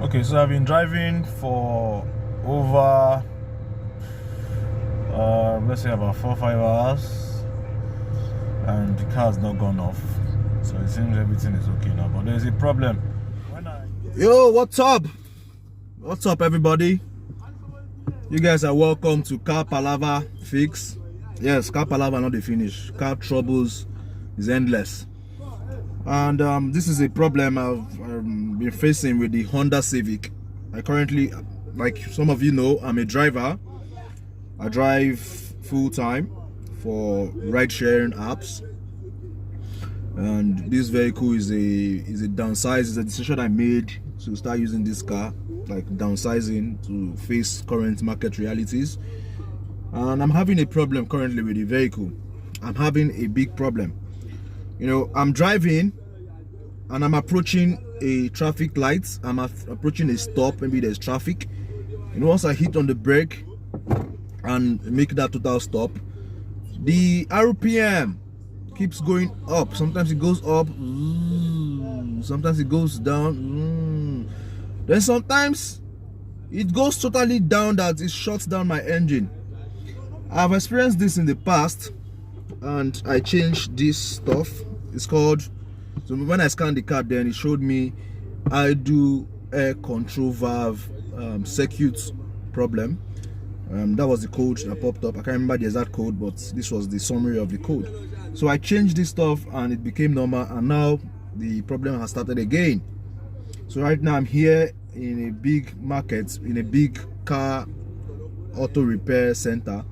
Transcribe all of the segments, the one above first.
Okay, so I've been driving for over, let's say about 4 or 5 hours, and the car's not gone off. So it seems everything is okay now, but there's a problem. Yo, what's up? What's up, everybody? You guys are welcome to Car Palava Fix. Yes, Car Palava not the finish. Car troubles is endless. And this is a problem I've been facing with the Honda Civic. I currently, like some of you know, I'm a driver. I drive full-time for ride-sharing apps. And this vehicle is a downsize. It's a decision I made to start using this car, like downsizing to face current market realities. And I'm having a problem currently with the vehicle. I'm having a big problem. You know, I'm driving and I'm approaching a traffic light. I'm approaching a stop. Maybe there's traffic. And once I hit on the brake and make that total stop, the RPM keeps going up. Sometimes it goes up, sometimes it goes down, then sometimes it goes totally down, that it shuts down my engine. I've experienced this in the past and I changed this stuff. It's called, so when I scanned the card, then it showed me idle air control valve circuit problem. That was the code that popped up. I can't remember the exact code, but this was the summary of the code. So I changed this stuff and it became normal, and now the problem has started again. So right now I'm here in a big market, in a big car auto repair center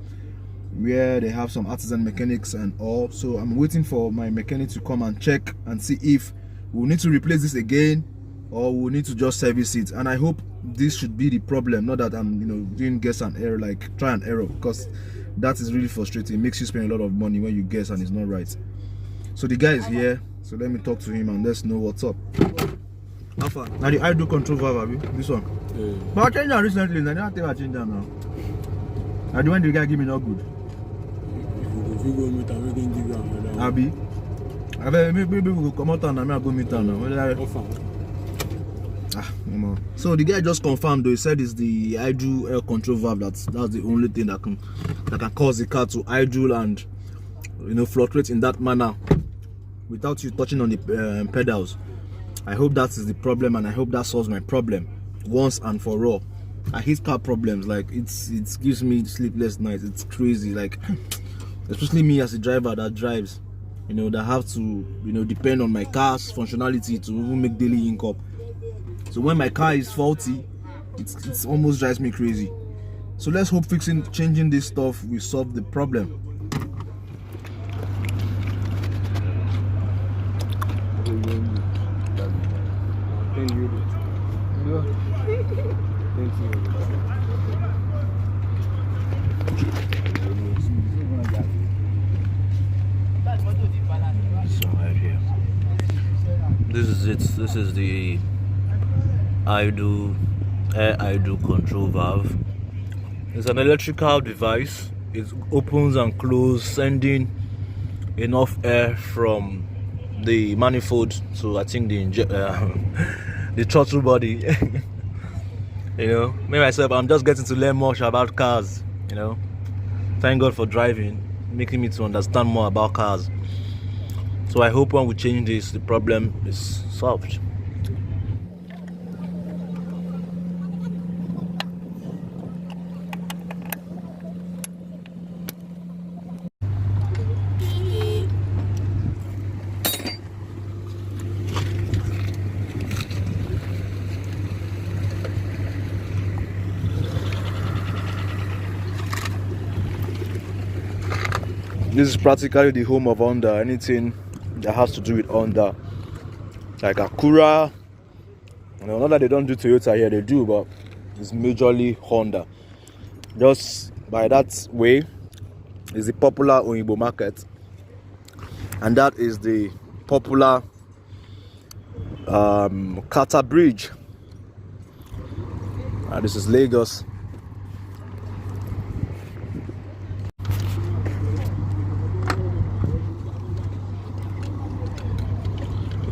where they have some artisan mechanics and all. So I'm waiting for my mechanic to come and check and see if we'll need to replace this again or we'll need to just service it. And I hope this should be the problem, not that I'm doing guess and error, like try and error, because that is really frustrating. It makes you spend a lot of money when you guess and it's not right. So the guy is here, so let me talk to him and let's know what's up. How far? Now the idle control valve, this one. Yeah. But I changed that recently, and I don't think I changed that now. And the one the guy give me not good. If you go meet him, we can give you another. Abi, maybe we will come out and I go meet him now. So the guy just confirmed though. He said it's the idle air control valve. That's the only thing that can cause the car to idle and fluctuate in that manner without you touching on the pedals. I hope that is the problem, and I hope that solves my problem once and for all. I hate car problems. Like it gives me sleepless nights. It's crazy. Like especially me as a driver that drives, that have to depend on my car's functionality to even make daily income. So when my car is faulty, it almost drives me crazy. So let's hope changing this stuff will solve the problem. So right here, this is it. This is the air idle control valve. It's an electrical device. It opens and closes, sending enough air from the manifold to, I think, the throttle body. Me myself, I'm just getting to learn more about cars. Thank God for driving, making me to understand more about cars. So I hope when we change this, the problem is solved. This is practically the home of Honda. Anything that has to do with Honda, like Acura, not that they don't do Toyota here, they do, but it's majorly Honda. Just by that way is the popular Oyibo market, and that is the popular Kata Bridge. And this is Lagos.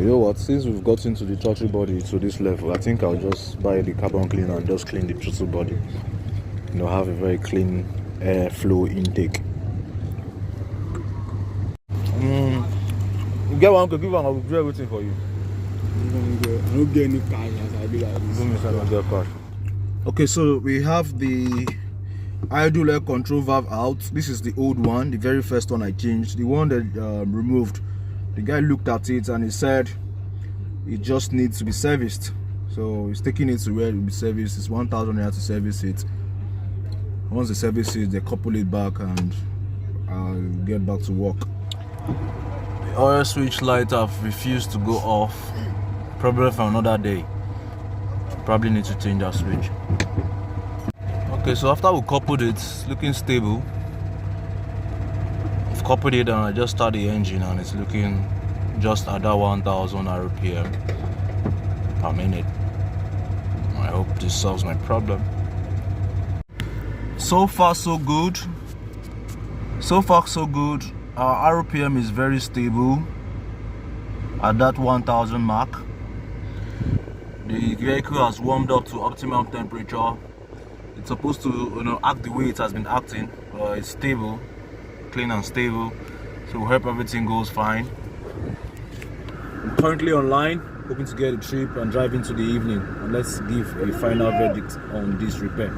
You know what? Since we've gotten to the throttle body to this level, I think I'll just buy the carbon cleaner and just clean the throttle body. You know, have a very clean air flow intake. You get one, give one, I will do everything for you. I don't get any cash as I do like this. Okay, so we have the idle air control valve out. This is the old one, the very first one I changed. The one that removed, the guy looked at it and he said it just needs to be serviced. So he's taking it to where it will be serviced. It's 1,000 naira to service it. Once they service it, they couple it back and I'll get back to work. The oil switch light have refused to go off. Probably for another day. Probably need to change that switch. Okay, so after we coupled it, it's looking stable. I've coupled it and I just started the engine and it's looking just at that 1,000 RPM per minute. I hope this solves my problem. So far so good. So far so good. Our RPM is very stable at that 1,000 mark. The vehicle has warmed up to optimum temperature. It's supposed to, you know, act the way it has been acting. It's stable, clean and stable. So we hope everything goes fine. I'm currently online, hoping to get a trip and drive into the evening. And let's give a final verdict on this repair.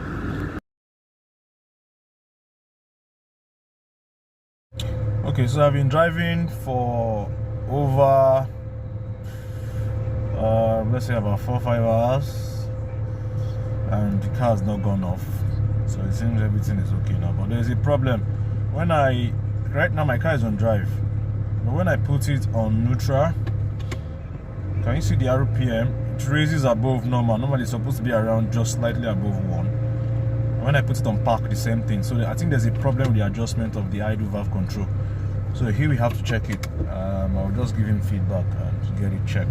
Okay, so I've been driving for over let's say about 4 or 5 hours and the car has not gone off, so it seems everything is okay now. But there's a problem. When right now my car is on drive, but when I put it on neutral, can you see the RPM? It raises above normal. Normally it's supposed to be around just slightly above 1. When I put it on park, the same thing. So I think there's a problem with the adjustment of the idle valve control. So here we have to check it. I'll just give him feedback and get it checked.